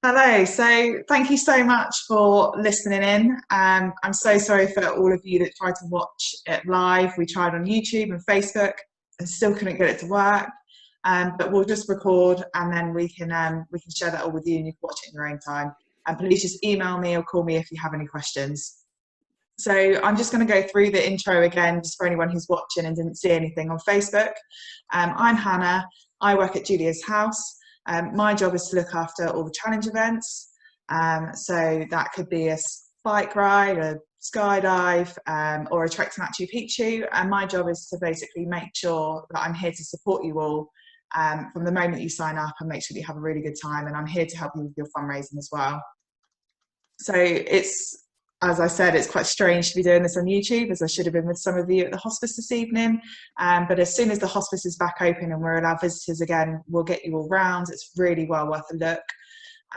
Hello. So thank you so much for listening in. I'm so sorry for all of you that tried to watch it live. We tried on YouTube and Facebook and still couldn't get it to work. But we'll just record and then we can share that all with you and you can watch it in your own time. And please just email me or call me if you have any questions. So I'm just going to go through the intro again, just for anyone who's watching and didn't see anything on Facebook. I'm Hannah. I work at Julia's house. My job is to look after all the challenge events. So that could be a bike ride, a skydive, or a trek to Machu Picchu. And my job is to basically make sure that I'm here to support you all from the moment you sign up and make sure that you have a really good time. And I'm here to help you with your fundraising as well. So as I said, it's quite strange to be doing this on YouTube, as I should have been with some of you at the hospice this evening. But as soon as the hospice is back open and we're allowed visitors again, we'll get you all round. It's really well worth a look.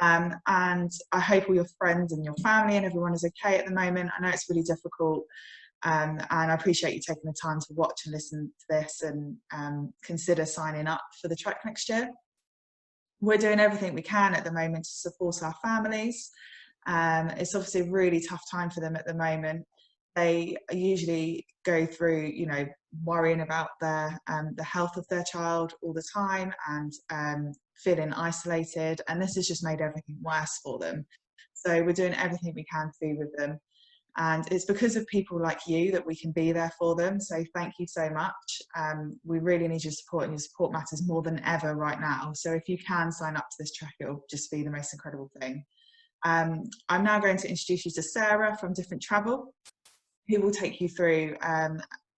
And I hope all your friends and your family and everyone is okay at the moment. I know it's really difficult. And I appreciate you taking the time to watch and listen to this and consider signing up for the trek next year. We're doing everything we can at the moment to support our families. It's obviously a really tough time for them at the moment. They usually go through, worrying about the health of their child all the time and feeling isolated. And this has just made everything worse for them. So we're doing everything we can to be with them. And it's because of people like you that we can be there for them. So thank you so much. We really need your support, and your support matters more than ever right now. So if you can sign up to this trek, it'll just be the most incredible thing. I'm now going to introduce you to Sarah from Different Travel, who will take you through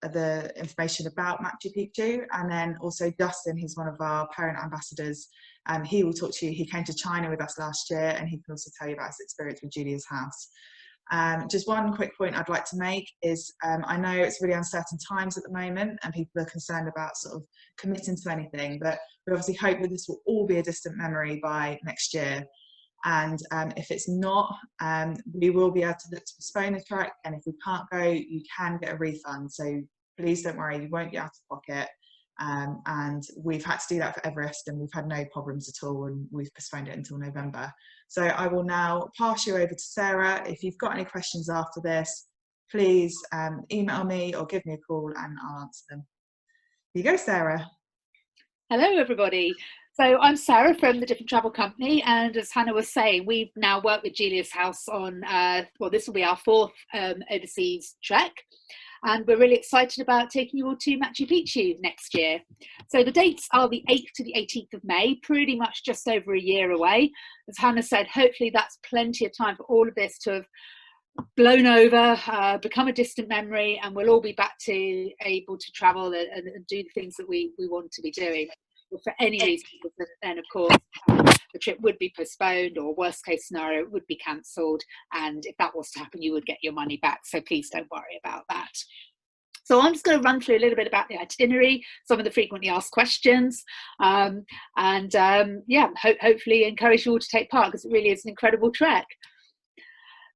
the information about Machu Picchu, and then also Dustin, who's one of our parent ambassadors. He will talk to you. He came to China with us last year, and he can also tell you about his experience with Julia's house. Just one quick point I'd like to make is I know it's really uncertain times at the moment and people are concerned about sort of committing to anything, but we obviously hope that this will all be a distant memory by next year. And if it's not, we will be able to look to postpone the trek, and if we can't go, you can get a refund. So please don't worry, you won't be out of pocket. And we've had to do that for Everest and we've had no problems at all, and we've postponed it until November. So I will now pass you over to Sarah. If you've got any questions after this, please email me or give me a call and I'll answer them. Here you go, Sarah. Hello, everybody. So I'm Sarah from the Different Travel Company, and as Hannah was saying, we've now worked with Julia's house on, this will be our fourth overseas trek, and we're really excited about taking you all to Machu Picchu next year. So the dates are the 8th to the 18th of May, pretty much just over a year away. As Hannah said, hopefully that's plenty of time for all of this to have blown over, become a distant memory, and we'll all be back to able to travel and do the things that we want to be doing. For any reason, then of course the trip would be postponed, or worst case scenario, it would be cancelled, and if that was to happen, you would get your money back, so please don't worry about that. So I'm just going to run through a little bit about the itinerary, some of the frequently asked questions, hopefully encourage you all to take part, because it really is an incredible trek.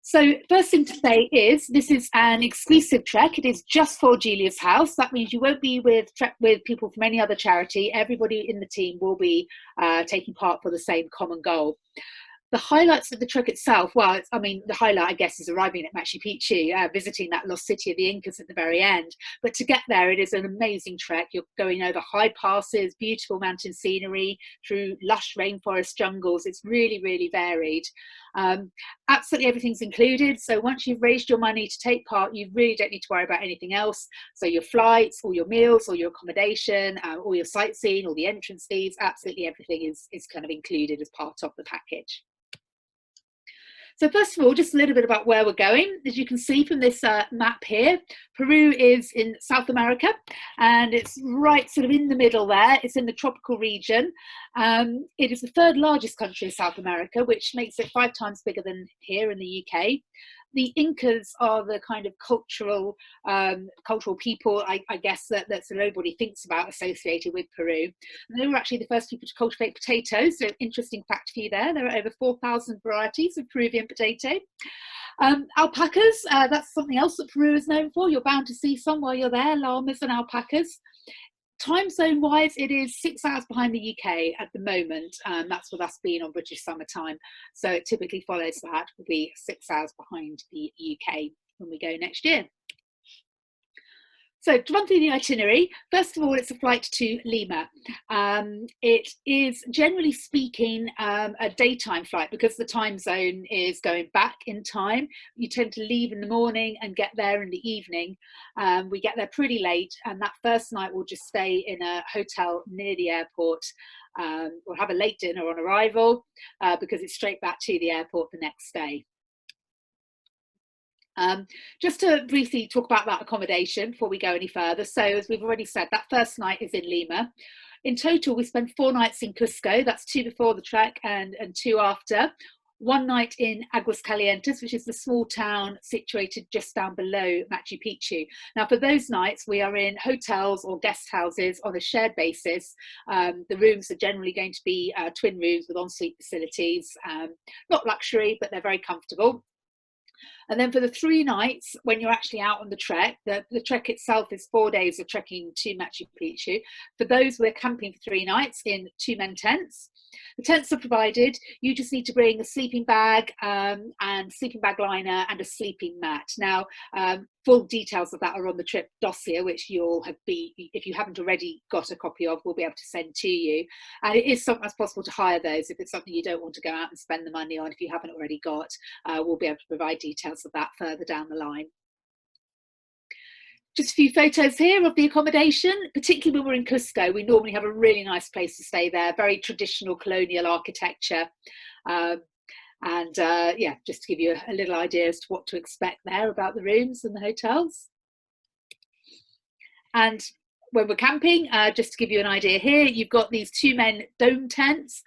So first thing to say is this is an exclusive trek. It is just for Julia's house. That means you won't be with people from any other charity. Everybody in the team will be taking part for the same common goal. The highlights of the trek itself, the highlight, I guess, is arriving at Machu Picchu, visiting that lost city of the Incas at the very end. But to get there, it is an amazing trek. You're going over high passes, beautiful mountain scenery, through lush rainforest jungles. It's really, really varied. Absolutely everything's included. So once you've raised your money to take part, you really don't need to worry about anything else. So your flights, all your meals, all your accommodation, all your sightseeing, all the entrance fees, absolutely everything is kind of included as part of the package. So first of all, just a little bit about where we're going. As you can see from this map here, Peru is in South America, and it's right sort of in the middle there. It's in the tropical region. It is the third largest country in South America, which makes it 5 times bigger than here in the UK. The Incas are the kind of cultural people, I guess, that nobody thinks about associated with Peru. And they were actually the first people to cultivate potatoes. So interesting fact for you there. There are over 4,000 varieties of Peruvian potato. Alpacas, that's something else that Peru is known for. You're bound to see some while you're there, llamas and alpacas. Time zone wise, it is 6 hours behind the UK at the moment. That's with us being on British summer time. So it typically follows that. Will be 6 hours behind the UK when we go next year. So to run through the itinerary, first of all, it's a flight to Lima. It is, generally speaking, a daytime flight because the time zone is going back in time. You tend to leave in the morning and get there in the evening. We get there pretty late, and that first night we'll just stay in a hotel near the airport. We'll have a late dinner on arrival because it's straight back to the airport the next day. Just to briefly talk about that accommodation before we go any further. So as we've already said, that first night is in Lima. In total, we spend 4 nights in Cusco. That's 2 before the trek and 2 after. 1 night in Aguascalientes, which is the small town situated just down below Machu Picchu. Now, for those nights, we are in hotels or guest houses on a shared basis. The rooms are generally going to be twin rooms with ensuite facilities. Not luxury, but they're very comfortable. And then for the 3 nights, when you're actually out on the trek, the trek itself is 4 days of trekking to Machu Picchu. For those, we're camping for 3 nights in 2-man tents. The tents are provided. You just need to bring a sleeping bag and sleeping bag liner and a sleeping mat. Now, full details of that are on the trip dossier, which you'll have if you haven't already got a copy of, we'll be able to send to you. And it is sometimes possible to hire those if it's something you don't want to go out and spend the money on. If you haven't already got, we'll be able to provide details of that further down the line. Just a few photos here of the accommodation, particularly when we're in Cusco. We normally have a really nice place to stay there, very traditional colonial architecture. Yeah, just to give you a little idea as to what to expect there about the rooms and the hotels. And when we're camping, just to give you an idea here, you've got these 2-man dome tents,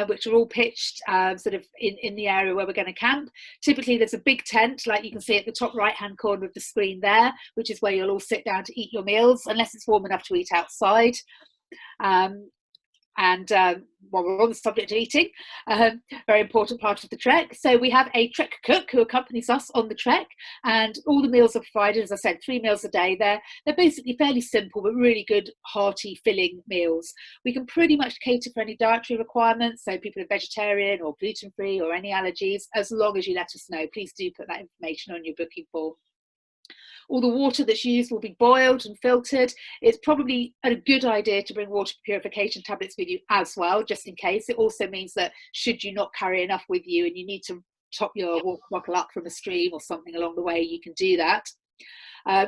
which are all pitched sort of in the area where we're going to camp. Typically, there's a big tent, like you can see at the top right-hand corner of the screen there, which is where you'll all sit down to eat your meals, unless it's warm enough to eat outside. While we're on the subject of eating, very important part of the trek. So we have a trek cook who accompanies us on the trek, and all the meals are provided, as I said, 3 meals a day. They're basically fairly simple, but really good, hearty, filling meals. We can pretty much cater for any dietary requirements, so people are vegetarian or gluten-free or any allergies, as long as you let us know. Please do put that information on your booking form. All the water that's used will be boiled and filtered. It's probably a good idea to bring water purification tablets with you as well, just in case. It also means that should you not carry enough with you and you need to top your water bottle up from a stream or something along the way, you can do that.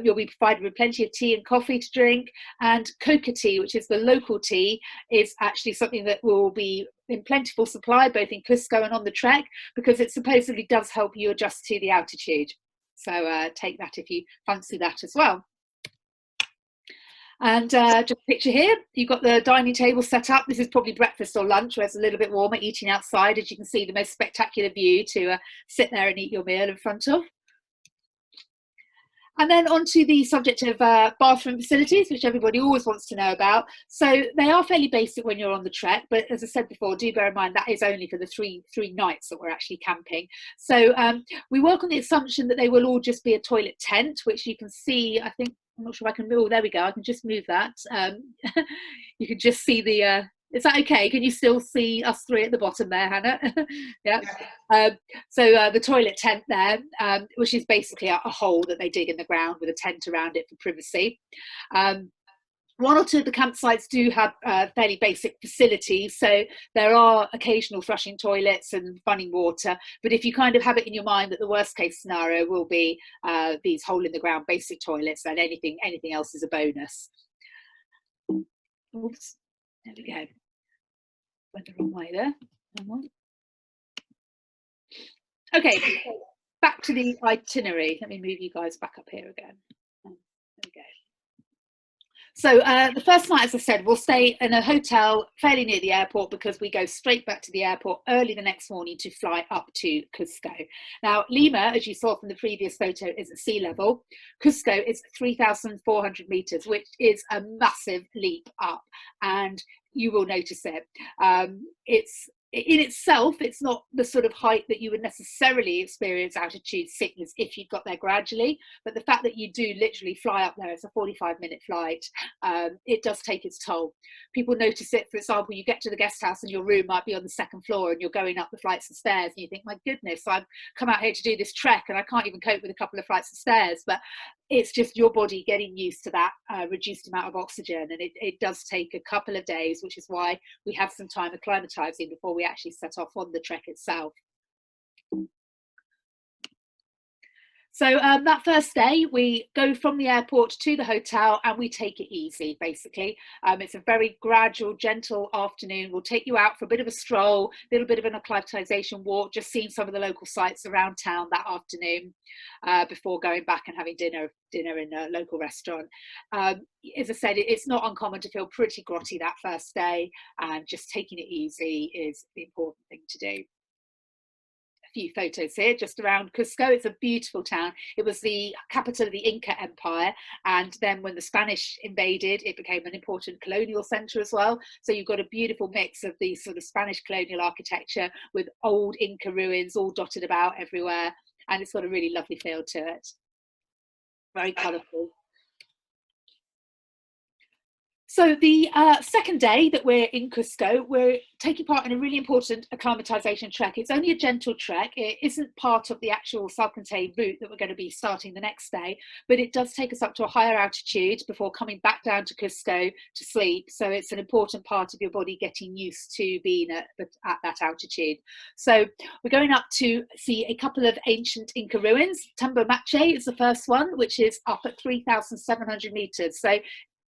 You'll be provided with plenty of tea and coffee to drink, and coca tea, which is the local tea, is actually something that will be in plentiful supply both in Cusco and on the trek, because it supposedly does help you adjust to the altitude. So take that if you fancy that as well. And just picture here, you've got the dining table set up. This is probably breakfast or lunch, where it's a little bit warmer, eating outside. As you can see, the most spectacular view to sit there and eat your meal in front of. And then onto the subject of bathroom facilities, which everybody always wants to know about. So they are fairly basic when you're on the trek, but as I said before, do bear in mind that is only for the three nights that we're actually camping. So we work on the assumption that they will all just be a toilet tent, which you can see, I think, I'm not sure if I can move, oh, there we go, I can just move that. You can just see the, is that okay? Can you still see us 3 at the bottom there, Hannah? Yeah. So the toilet tent there, which is basically a hole that they dig in the ground with a tent around it for privacy. 1 or 2 of the campsites do have fairly basic facilities, so there are occasional flushing toilets and running water, but if you kind of have it in your mind that the worst case scenario will be these hole in the ground basic toilets, then anything else is a bonus. Oops, there we go. Went the wrong way there. Okay, back to the itinerary. Let me move you guys back up here again. There we go. So the first night, as I said, we'll stay in a hotel fairly near the airport, because we go straight back to the airport early the next morning to fly up to Cusco. Now, Lima, as you saw from the previous photo, is at sea level. Cusco is 3,400 meters, which is a massive leap up, and you will notice it. It's in itself, it's not the sort of height that you would necessarily experience altitude sickness if you got there gradually, but the fact that you do literally fly up there, it's a 45-minute flight, it does take its toll. People notice it. For example, you get to the guest house and your room might be on the second floor and you're going up the flights of stairs and you think, my goodness, I've come out here to do this trek and I can't even cope with a couple of flights of stairs. But it's just your body getting used to that reduced amount of oxygen, and it does take a couple of days, which is why we have some time acclimatizing before we actually set off on the trek itself. So that first day, we go from the airport to the hotel and we take it easy, basically. It's a very gradual, gentle afternoon. We'll take you out for a bit of a stroll, a little bit of an acclimatization walk, just seeing some of the local sites around town that afternoon before going back and having dinner in a local restaurant. As I said, it's not uncommon to feel pretty grotty that first day, and just taking it easy is the important thing to do. Few photos here just around Cusco. It's a beautiful town. It was the capital of the Inca Empire, and then when the Spanish invaded, it became an important colonial center as well. So you've got a beautiful mix of the sort of Spanish colonial architecture with old Inca ruins all dotted about everywhere, and it's got a really lovely feel to it. Very colourful. So the second day that we're in Cusco, we're taking part in a really important acclimatization trek. It's only a gentle trek. It isn't part of the actual Salkantay route that we're going to be starting the next day, but it does take us up to a higher altitude before coming back down to Cusco to sleep. So it's an important part of your body getting used to being at that altitude. So we're going up to see a couple of ancient Inca ruins. Tambomache is the first one, which is up at 3,700 meters. So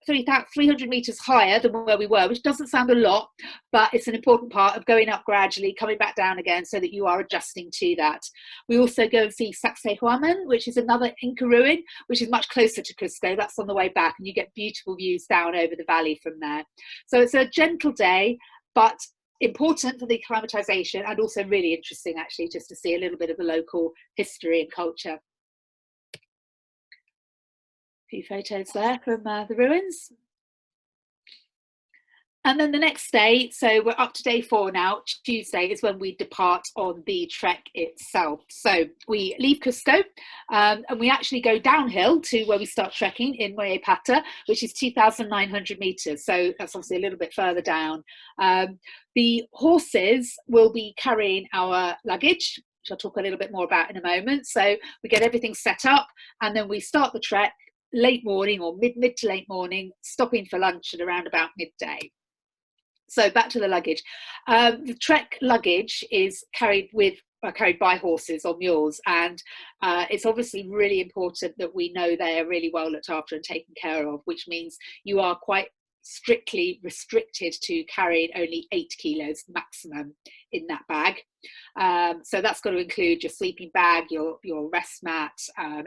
300 meters higher than where we were, which doesn't sound a lot, but it's an important part of going up gradually, coming back down again, so that you are adjusting to that. We also go and see Sacsayhuaman, which is another Inca ruin, which is much closer to Cusco. That's on the way back, and you get beautiful views down over the valley from there. So it's a gentle day, but important for the acclimatization, and also really interesting actually just to see a little bit of the local history and culture. Few photos there from the ruins. And then the next day, so we're up to day 4 now. Tuesday is when we depart on the trek itself. So we leave Cusco and we actually go downhill to where we start trekking in Mollepata, which is 2,900 meters. So that's obviously a little bit further down. The horses will be carrying our luggage, which I'll talk a little bit more about in a moment. So we get everything set up and then we start the trek late morning or mid to late morning, stopping for lunch at around about midday. So back to the luggage. The trek luggage is carried by horses or mules, and it's obviously really important that we know they are really well looked after and taken care of, which means you are quite strictly restricted to carrying only 8 kilos maximum in that bag. So that's got to include your sleeping bag, your rest mat,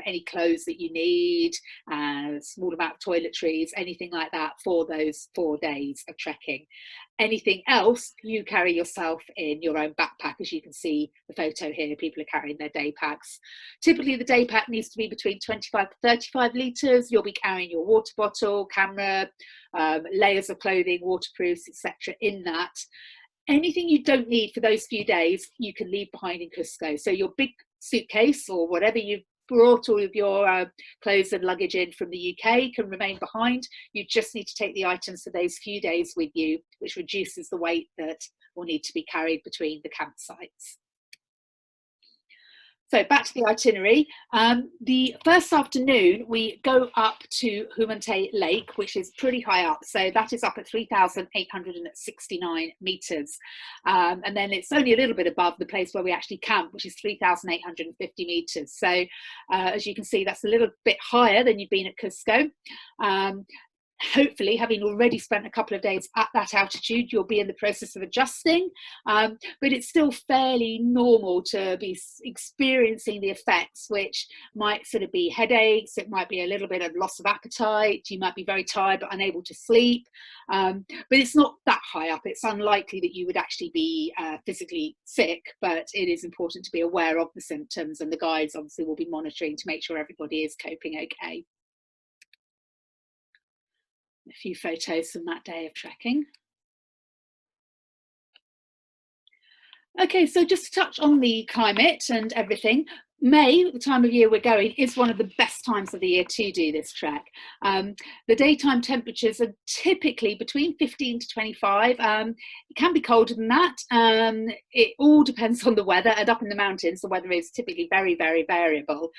any clothes that you need, small amount of toiletries, anything like that for those 4 days of trekking. Anything else you carry yourself in your own backpack. As you can see the photo here, people are carrying their day packs. Typically the day pack needs to be between 25 to 35 litres. You'll be carrying your water bottle, camera, layers of clothing, waterproofs, etc. in that. Anything you don't need for those few days, you can leave behind in Cusco. So your big suitcase or whatever you've brought all of your clothes and luggage in from the UK can remain behind. You just need to take the items for those few days with you, which reduces the weight that will need to be carried between the campsites. So back to the itinerary. The first afternoon, we go up to Humantay Lake, which is pretty high up. So that is up at 3,869 meters. And then it's only a little bit above the place where we actually camp, which is 3,850 meters. So as you can see, that's a little bit higher than you've been at Cusco. Hopefully, having already spent a couple of days at that altitude, you'll be in the process of adjusting, but it's still fairly normal to be experiencing the effects, which might sort of be headaches, it might be a little bit of loss of appetite, you might be very tired but unable to sleep, but it's not that high up. It's unlikely that you would actually be physically sick, but it is important to be aware of the symptoms, and the guides obviously will be monitoring to make sure everybody is coping okay. A few photos from that day of trekking. Okay, so just to touch on the climate and everything, May, the time of year we're going, is one of the best times of the year to do this trek. The daytime temperatures are typically between 15 to 25. It can be colder than that. It all depends on the weather, and up in the mountains, the weather is typically very, very variable.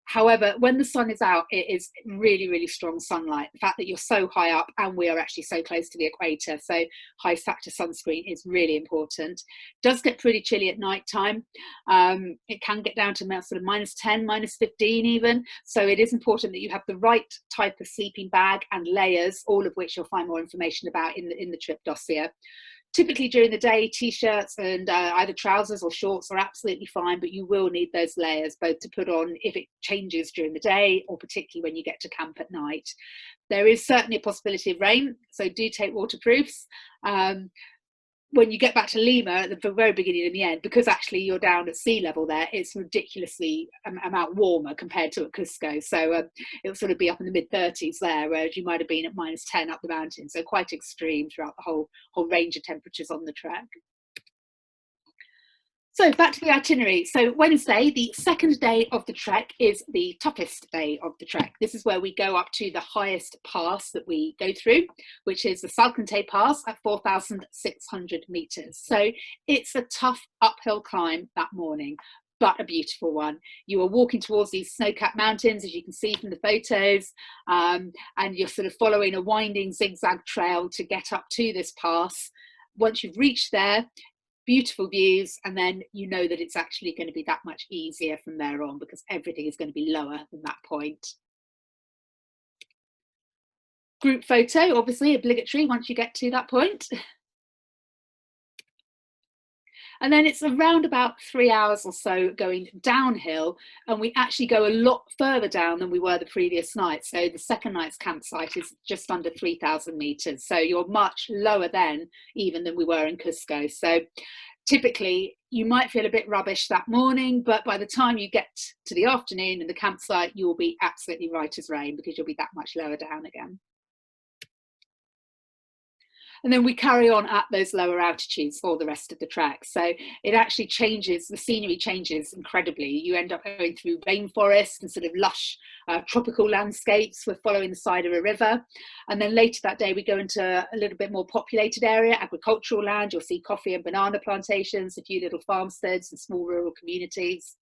However, when the sun is out, it is really, really strong sunlight. The fact that you're so high up and we are actually so close to the equator, so high factor sunscreen is really important. It does get pretty chilly at night time. It can get down to sort of -10, -15 even. So it is important that you have the right type of sleeping bag and layers, all of which you'll find more information about in the trip dossier. Typically during the day, t-shirts and either trousers or shorts are absolutely fine, but you will need those layers both to put on if it changes during the day or particularly when you get to camp at night. There is certainly a possibility of rain, so do take waterproofs. When you get back to Lima at the very beginning and the end, because actually you're down at sea level there, it's ridiculously amount warmer compared to at Cusco. So it'll sort of be up in the mid-30s there, whereas you might have been at -10 up the mountain. So quite extreme throughout the whole range of temperatures on the trek. So back to the itinerary. So Wednesday, the second day of the trek, is the toughest day of the trek. This is where we go up to the highest pass that we go through, which is the Salkantay Pass at 4,600 meters. So it's a tough uphill climb that morning, but a beautiful one. You are walking towards these snow-capped mountains, as you can see from the photos, and you're sort of following a winding zigzag trail to get up to this pass. Once you've reached there, beautiful views, and then you know that it's actually going to be that much easier from there on because everything is going to be lower than that point. Group photo, obviously obligatory once you get to that point. And then it's around about 3 hours or so going downhill, and we actually go a lot further down than we were the previous night. So the second night's campsite is just under 3,000 meters. So you're much lower then even than we were in Cusco. So typically you might feel a bit rubbish that morning, but by the time you get to the afternoon and the campsite, you'll be absolutely right as rain because you'll be that much lower down again. And then we carry on at those lower altitudes for the rest of the trek. So it actually changes, the scenery changes incredibly. You end up going through rainforest and sort of lush tropical landscapes. We're following the side of a river. And then later that day, we go into a little bit more populated area, agricultural land. You'll see coffee and banana plantations, a few little farmsteads and small rural communities.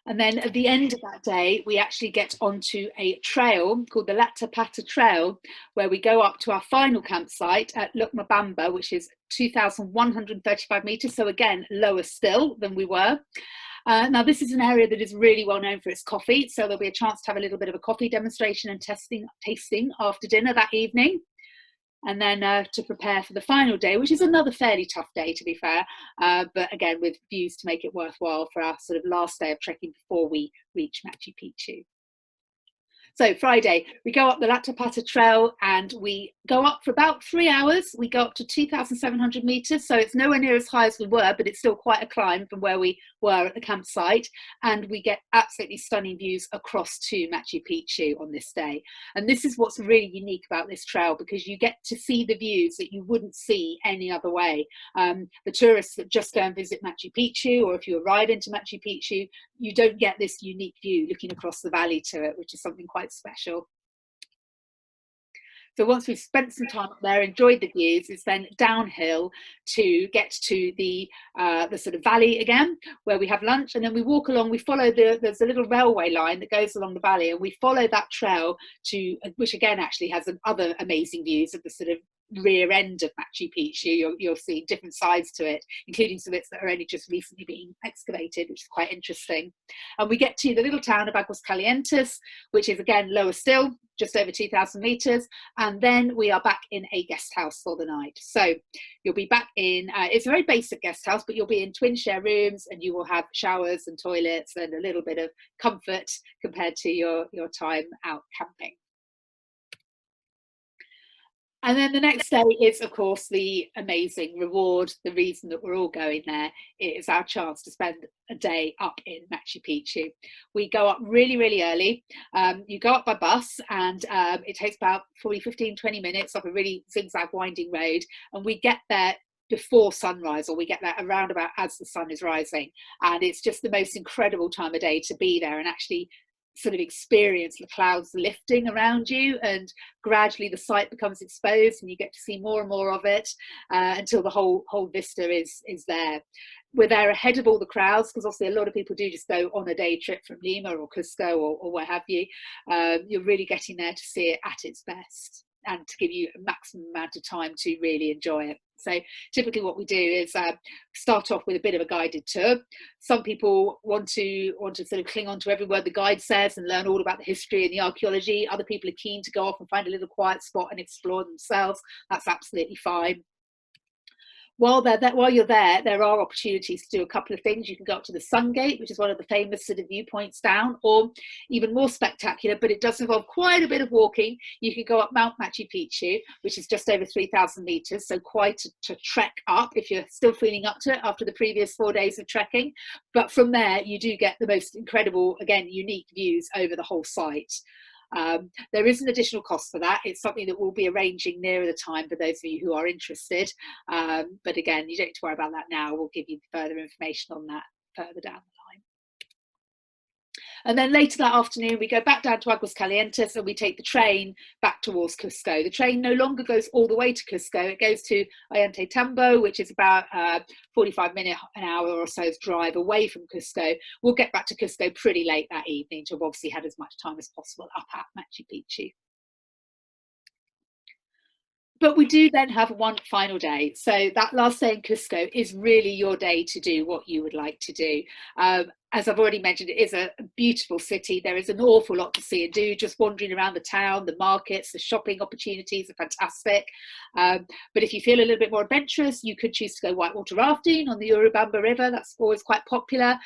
And then at the end of that day, we actually get onto a trail called the Lucmabamba Trail, where we go up to our final campsite at Lucmabamba, which is 2,135 meters. So again, lower still than we were. Now, this is an area that is really well known for its coffee. So there'll be a chance to have a little bit of a coffee demonstration and tasting after dinner that evening. And then to prepare for the final day, which is another fairly tough day, to be fair, but again, with views to make it worthwhile for our sort of last day of trekking before we reach Machu Picchu. So Friday, we go up the Lucmabamba Trail and we go up for about 3 hours. We go up to 2,700 meters. So it's nowhere near as high as we were, but it's still quite a climb from where we were at the campsite. And we get absolutely stunning views across to Machu Picchu on this day. And this is what's really unique about this trail, because you get to see the views that you wouldn't see any other way. The tourists that just go and visit Machu Picchu, or if you arrive into Machu Picchu, you don't get this unique view looking across the valley to it, which is something quite special. So once we've spent some time up there, enjoyed the views, it's then downhill to get to the sort of valley again, where we have lunch, and then we walk along. We follow there's a little railway line that goes along the valley, and we follow that trail to, which again actually has other amazing views of the sort of rear end of Machu Picchu. You'll see different sides to it, including some bits that are only just recently being excavated, which is quite interesting. And we get to the little town of Aguascalientes, which is again lower still, just over 2,000 meters, and then we are back in a guest house for the night. So you'll be back in, it's a very basic guest house, but you'll be in twin share rooms, and you will have showers and toilets and a little bit of comfort compared to your time out camping. And then the next day is, of course, the amazing reward. The reason that we're all going there is our chance to spend a day up in Machu Picchu. We go up really, really early. You go up by bus, and it takes about 15, 20 minutes up a really zigzag winding road. And we get there before sunrise, or we get there around about as the sun is rising. And it's just the most incredible time of day to be there and actually sort of experience the clouds lifting around you, and gradually the site becomes exposed and you get to see more and more of it until the whole vista is there. We're there ahead of all the crowds, because obviously a lot of people do just go on a day trip from Lima or Cusco or what have you. You're really getting there to see it at its best and to give you a maximum amount of time to really enjoy it. So typically what we do is start off with a bit of a guided tour. Some people want to sort of cling on to every word the guide says and learn all about the history and the archaeology. Other people are keen to go off and find a little quiet spot and explore themselves. That's absolutely fine. While you're there, there are opportunities to do a couple of things. You can go up to the Sun Gate, which is one of the famous sort of viewpoints down, or even more spectacular, but it does involve quite a bit of walking. You can go up Mount Machu Picchu, which is just over 3,000 meters, so quite a trek up if you're still feeling up to it after the previous 4 days of trekking. But from there, you do get the most incredible, again, unique views over the whole site. There is an additional cost for that. It's something that we'll be arranging nearer the time for those of you who are interested. But again, you don't need to worry about that now. We'll give you further information on that further down the line. And then later that afternoon, we go back down to Aguas Calientes and we take the train back towards Cusco. The train no longer goes all the way to Cusco. It goes to Ollantaytambo, which is about 45 minutes, an hour or so's drive away from Cusco. We'll get back to Cusco pretty late that evening to have obviously had as much time as possible up at Machu Picchu. But we do then have one final day. So that last day in Cusco is really your day to do what you would like to do. As I've already mentioned, it is a beautiful city. There is an awful lot to see and do. Just wandering around the town, the markets, the shopping opportunities are fantastic. But if you feel a little bit more adventurous, you could choose to go whitewater rafting on the Soraypampa River. That's always quite popular.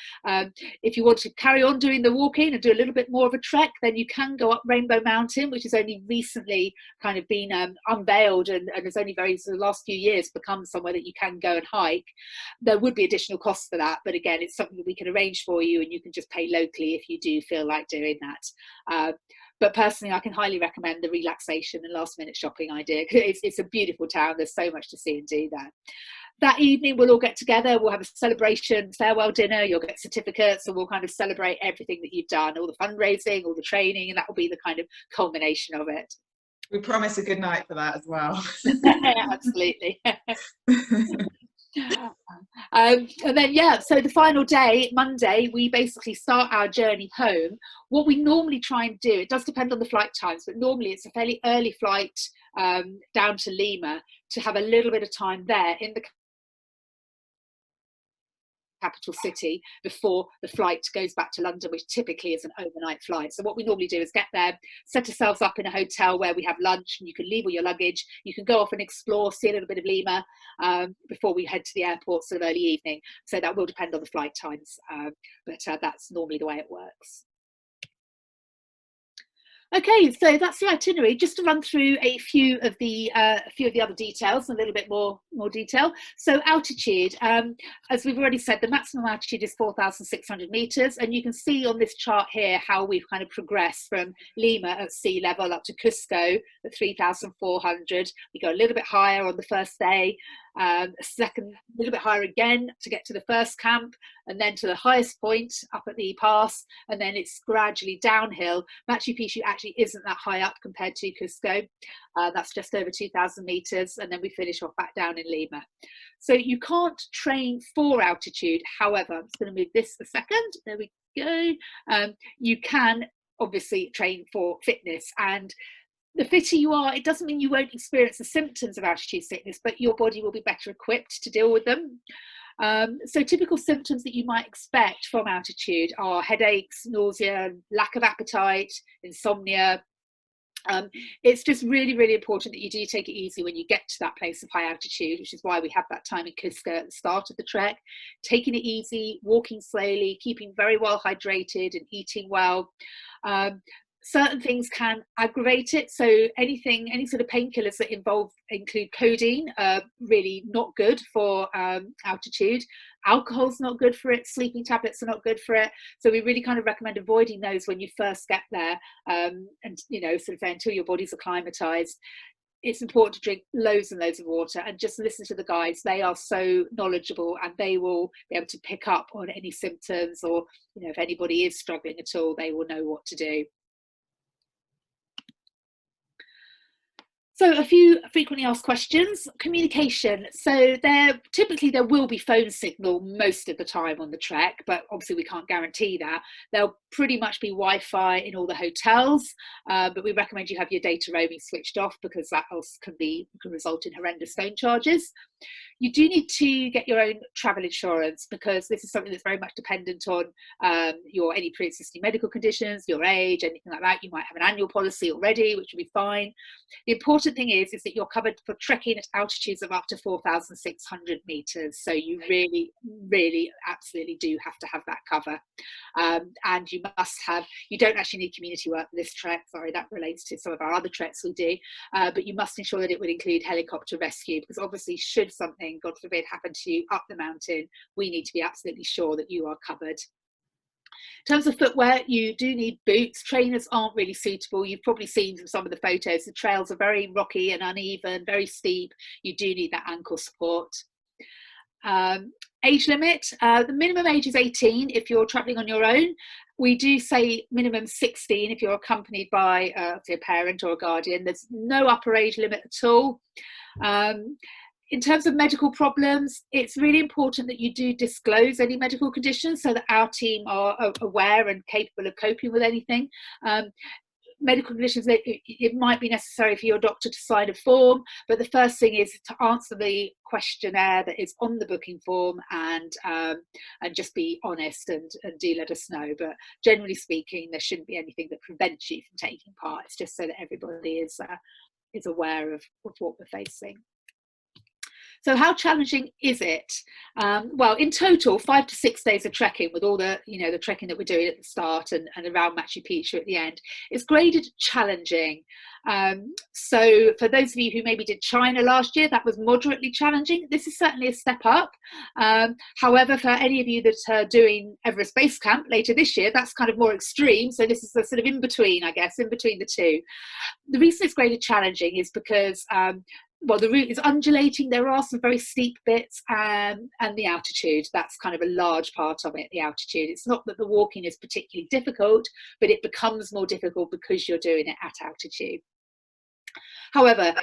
If you want to carry on doing the walking and do a little bit more of a trek, then you can go up Rainbow Mountain, which has only recently kind of been unveiled and has only so the last few years become somewhere that you can go and hike. There would be additional costs for that, but again, it's something that we can arrange for you, and you can just pay locally if you do feel like doing that. But personally, I can highly recommend the relaxation and last minute shopping idea. It's a beautiful town. There's so much to see and do there. That evening, we'll all get together. We'll have a celebration, farewell dinner. You'll get certificates, and we'll kind of celebrate everything that you've done, all the fundraising, all the training, and that will be the kind of culmination of it. We promise a good night for that as well. Absolutely. And then so the final day, Monday, we basically start our journey home. What we normally try and do, it does depend on the flight times, but normally it's a fairly early flight down to Lima to have a little bit of time there in the capital city before the flight goes back to London, which typically is an overnight flight. So what we normally do is get there, set ourselves up in a hotel where we have lunch, and you can leave all your luggage. You can go off and explore, see a little bit of Lima before we head to the airport sort of early evening. So that will depend on the flight times, but that's normally the way it works. Okay, so that's the itinerary. Just to run through a few of the other details, a little bit more detail. So altitude, as we've already said, the maximum altitude is 4,600 meters, and you can see on this chart here how we've kind of progressed from Lima at sea level up to Cusco at 3,400. We go a little bit higher on the first day, a little bit higher again to get to the first camp, and then to the highest point up at the pass, and then it's gradually downhill. Machu Picchu actually isn't that high up compared to Cusco. That's just over 2,000 meters, and then we finish off back down in Lima. So you can't train for altitude. However, I'm just going to move this a second. There we go. You can obviously train for fitness, and the fitter you are, it doesn't mean you won't experience the symptoms of altitude sickness, but your body will be better equipped to deal with them. So typical symptoms that you might expect from altitude are headaches, nausea, lack of appetite, insomnia. It's just really, really important that you do take it easy when you get to that place of high altitude, which is why we have that time in Cusco at the start of the trek. Taking it easy, walking slowly, keeping very well hydrated and eating well. certain things can aggravate it. So any sort of painkillers that include codeine are really not good for altitude. Alcohol's not good for it. Sleeping tablets are not good for it. So we really kind of recommend avoiding those when you first get there, and sort of until your body's acclimatized. It's important to drink loads and loads of water and just listen to the guides. They are so knowledgeable, and they will be able to pick up on any symptoms, or if anybody is struggling at all, they will know what to do. So a few frequently asked questions. Communication. So typically there will be phone signal most of the time on the trek, but obviously we can't guarantee that. There'll pretty much be Wi-Fi in all the hotels, but we recommend you have your data roaming switched off, because that else can result in horrendous phone charges. You do need to get your own travel insurance, because this is something that's very much dependent on any pre-existing medical conditions, your age, anything like that. You might have an annual policy already, which will be fine. The important thing is that you're covered for trekking at altitudes of up to 4,600 meters. So you really, really absolutely do have to have that cover. And you don't actually need community work for this trek. Sorry, that relates to some of our other treks we do. But you must ensure that it would include helicopter rescue, because obviously should something, God forbid, happen to you up the mountain, we need to be absolutely sure that you are covered. In terms of footwear, you do need boots. Trainers aren't really suitable. You've probably seen from some of the photos, the trails are very rocky and uneven, very steep. You do need that ankle support. Age limit, the minimum age is 18 if you're traveling on your own. We do say minimum 16 if you're accompanied by a parent or a guardian. There's no upper age limit at all. In terms of medical problems, it's really important that you do disclose any medical conditions so that our team are aware and capable of coping with anything. Medical conditions, it might be necessary for your doctor to sign a form, but the first thing is to answer the questionnaire that is on the booking form, and just be honest and do let us know. But generally speaking, there shouldn't be anything that prevents you from taking part. It's just so that everybody is aware of what we're facing. So how challenging is it? Well, in total, 5 to 6 days of trekking, with all the the trekking that we're doing at the start and around Machu Picchu at the end, is graded challenging. So for those of you who maybe did China last year, that was moderately challenging. This is certainly a step up. However, for any of you that are doing Everest Base Camp later this year, that's kind of more extreme. So this is a sort of in between, I guess, in between the two. The reason it's graded challenging is because well, the route is undulating. There are some very steep bits, and the altitude, that's kind of a large part of it, the altitude. It's not that the walking is particularly difficult, but it becomes more difficult because you're doing it at altitude. However,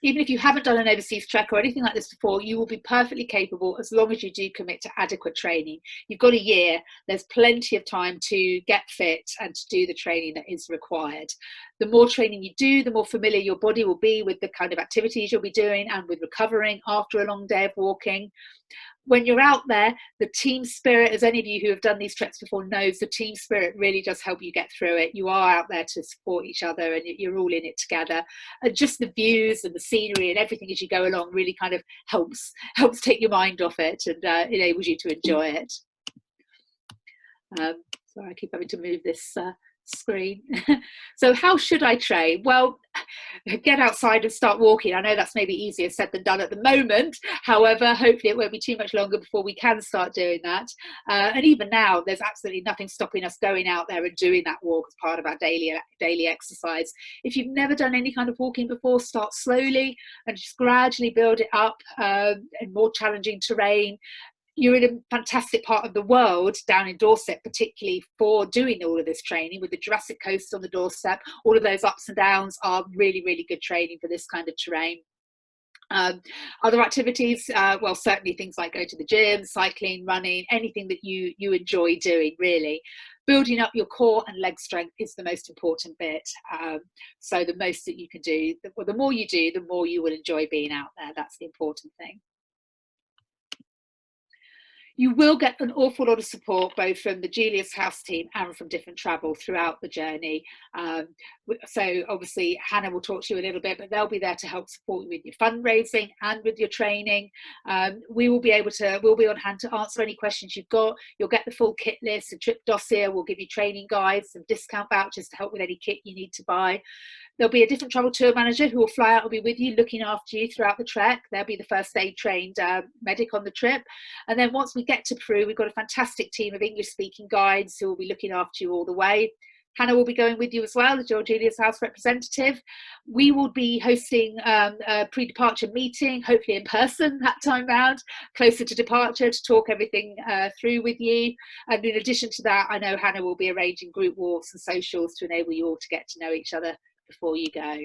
even if you haven't done an overseas trek or anything like this before, you will be perfectly capable as long as you do commit to adequate training. You've got a year. There's plenty of time to get fit and to do the training that is required. The more training you do, the more familiar your body will be with the kind of activities you'll be doing and with recovering after a long day of walking. When you're out there, the team spirit, as any of you who have done these treks before knows, the team spirit really does help you get through it. You are out there to support each other, and you're all in it together. And just the views and the scenery and everything as you go along really kind of helps take your mind off it and enables you to enjoy it. Sorry, I keep having to move this screen. So how should I train? Well, get outside and start walking. I know that's maybe easier said than done at the moment. However, hopefully it won't be too much longer before we can start doing that. And even now, there's absolutely nothing stopping us going out there and doing that walk as part of our daily exercise. If you've never done any kind of walking before, start slowly and just gradually build it up in more challenging terrain. You're in a fantastic part of the world down in Dorset, particularly for doing all of this training with the Jurassic Coast on the doorstep. All of those ups and downs are really, really good training for this kind of terrain. Other activities, well, certainly things like going to the gym, cycling, running, anything that you enjoy doing, really. Building up your core and leg strength is the most important bit. So the most that you can do, well, the more you do, the more you will enjoy being out there. That's the important thing. You will get an awful lot of support both from the Julia's House team and from Different Travel throughout the journey. So obviously Hannah will talk to you a little bit, but they'll be there to help support you with your fundraising and with your training. We'll be on hand to answer any questions you've got. You'll get the full kit list, a trip dossier. We'll give you training guides, some discount vouchers to help with any kit you need to buy. There'll be a Different Travel tour manager who will fly out and be with you, looking after you throughout the trek. They'll be the first aid trained medic on the trip. And then once we get to Peru, we've got a fantastic team of English speaking guides who will be looking after you all the way. Hannah will be going with you as well as your Julia's House representative. We will be hosting a pre-departure meeting, hopefully in person that time round, closer to departure, to talk everything through with you. And in addition to that, I know Hannah will be arranging group walks and socials to enable you all to get to know each other before you go.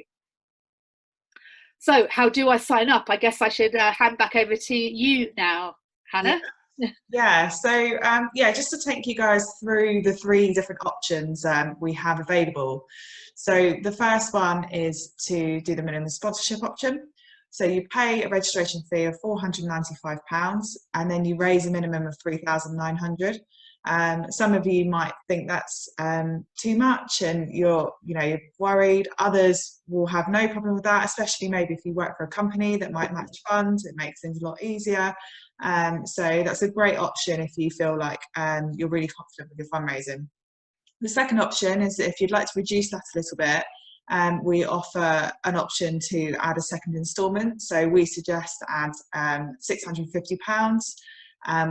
So how do I sign up? I guess I should hand back over to you now, Hannah. Yeah, so just to take you guys through the 3 different options we have available. So the first one is to do the minimum sponsorship option. So you pay a registration fee of £495 and then you raise a minimum of £3,900. Some of you might think that's too much and you're worried. Others will have no problem with that, especially maybe if you work for a company that might match funds. It makes things a lot easier. So that's a great option if you feel like you're really confident with your fundraising. The second option is if you'd like to reduce that a little bit, we offer an option to add a second instalment. So we suggest add £650,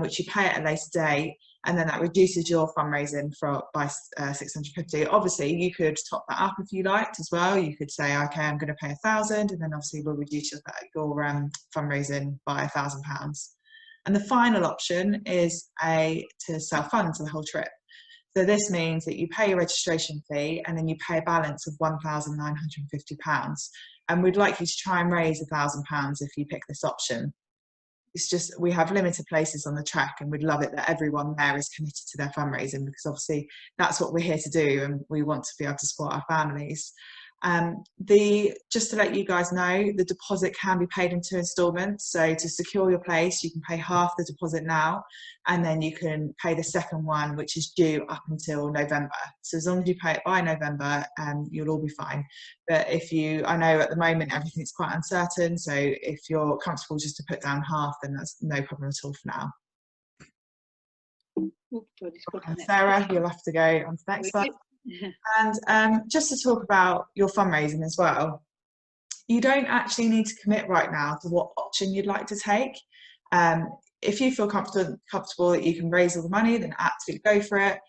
which you pay at a later date, and then that reduces your fundraising by £650. Obviously, you could top that up if you liked as well. You could say, okay, I'm going to pay £1,000, and then obviously we'll reduce your fundraising by £1,000. And the final option is to self-fund the whole trip. So this means that you pay a registration fee and then you pay a balance of £1,950. And we'd like you to try and raise £1,000 if you pick this option. It's just, we have limited places on the trek and we'd love it that everyone there is committed to their fundraising, because obviously that's what we're here to do and we want to be able to support our families. Just to let you guys know, the deposit can be paid in 2 instalments. So to secure your place, you can pay half the deposit now, and then you can pay the second one, which is due up until November. So as long as you pay it by November, you'll all be fine. But I know at the moment everything's quite uncertain, so if you're comfortable just to put down half, then that's no problem at all for now. And Sarah, you'll have to go on to the next slide. And just to talk about your fundraising as well, you don't actually need to commit right now to what option you'd like to take. If you feel comfortable that you can raise all the money, then absolutely go for it.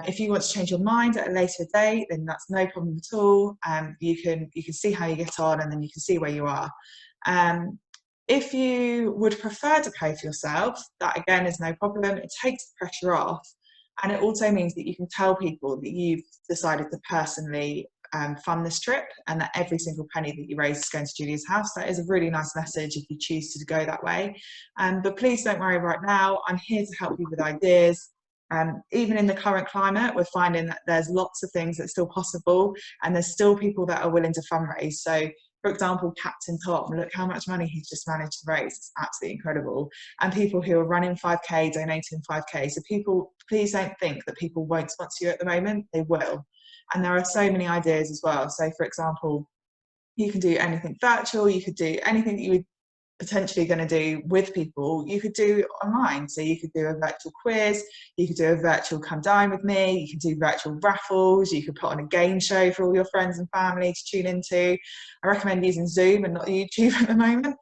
If you want to change your mind at a later date, then that's no problem at all. You can see how you get on, and then you can see where you are. If you would prefer to pay for yourself, that again is no problem. It takes the pressure off. And it also means that you can tell people that you've decided to personally fund this trip, and that every single penny that you raise is going to Julia's House. That is a really nice message if you choose to go that way. But please don't worry right now. I'm here to help you with ideas. Even in the current climate, we're finding that there's lots of things that are still possible, and there's still people that are willing to fundraise. So for example, Captain Tom, look how much money he's just managed to raise. It's absolutely incredible. And people who are running 5K, donating 5K. So people, please don't think that people won't sponsor you at the moment. They will. And there are so many ideas as well. So for example, you can do anything virtual. You could do anything that you would potentially going to do with people, you could do online. So you could do a virtual quiz, you could do a virtual come dine with me, you could do virtual raffles, you could put on a game show for all your friends and family to tune into. I recommend using Zoom and not YouTube at the moment.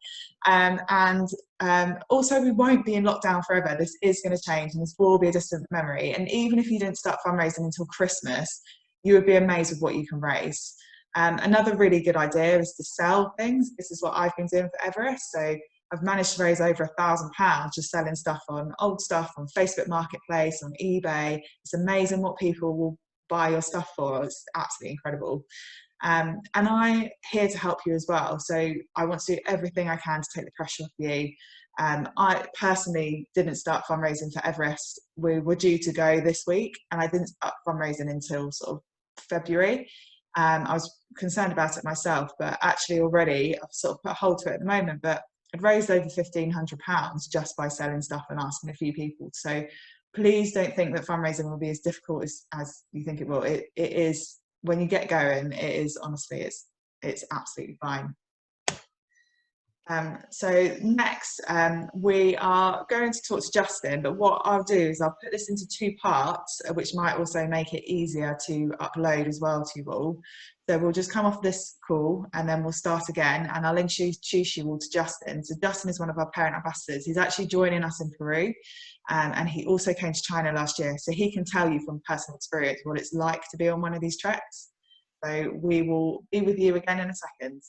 Also, we won't be in lockdown forever. This is going to change and this will be a distant memory. And even if you didn't start fundraising until Christmas, you would be amazed with what you can raise. Another really good idea is to sell things. This is what I've been doing for Everest. So I've managed to raise over £1,000 just selling stuff on old stuff on Facebook Marketplace, on eBay. It's amazing what people will buy your stuff for. It's absolutely incredible. And I'm here to help you as well. So I want to do everything I can to take the pressure off you. I personally didn't start fundraising for Everest. We were due to go this week and I didn't start fundraising until sort of February. I was concerned about it myself, but actually already I've sort of put a hold to it at the moment. But I'd raised over £1,500 just by selling stuff and asking a few people. So please don't think that fundraising will be as difficult as you think it will. It is, when you get going, it is, honestly, it's absolutely fine. So next, we are going to talk to Justin, but what I'll do is I'll put this into 2 parts, which might also make it easier to upload as well to you all. So we'll just come off this call and then we'll start again, and I'll introduce you all to Justin. So Justin is one of our parent ambassadors. He's actually joining us in Peru, and he also came to China last year. So he can tell you from personal experience what it's like to be on one of these treks. So we will be with you again in a second.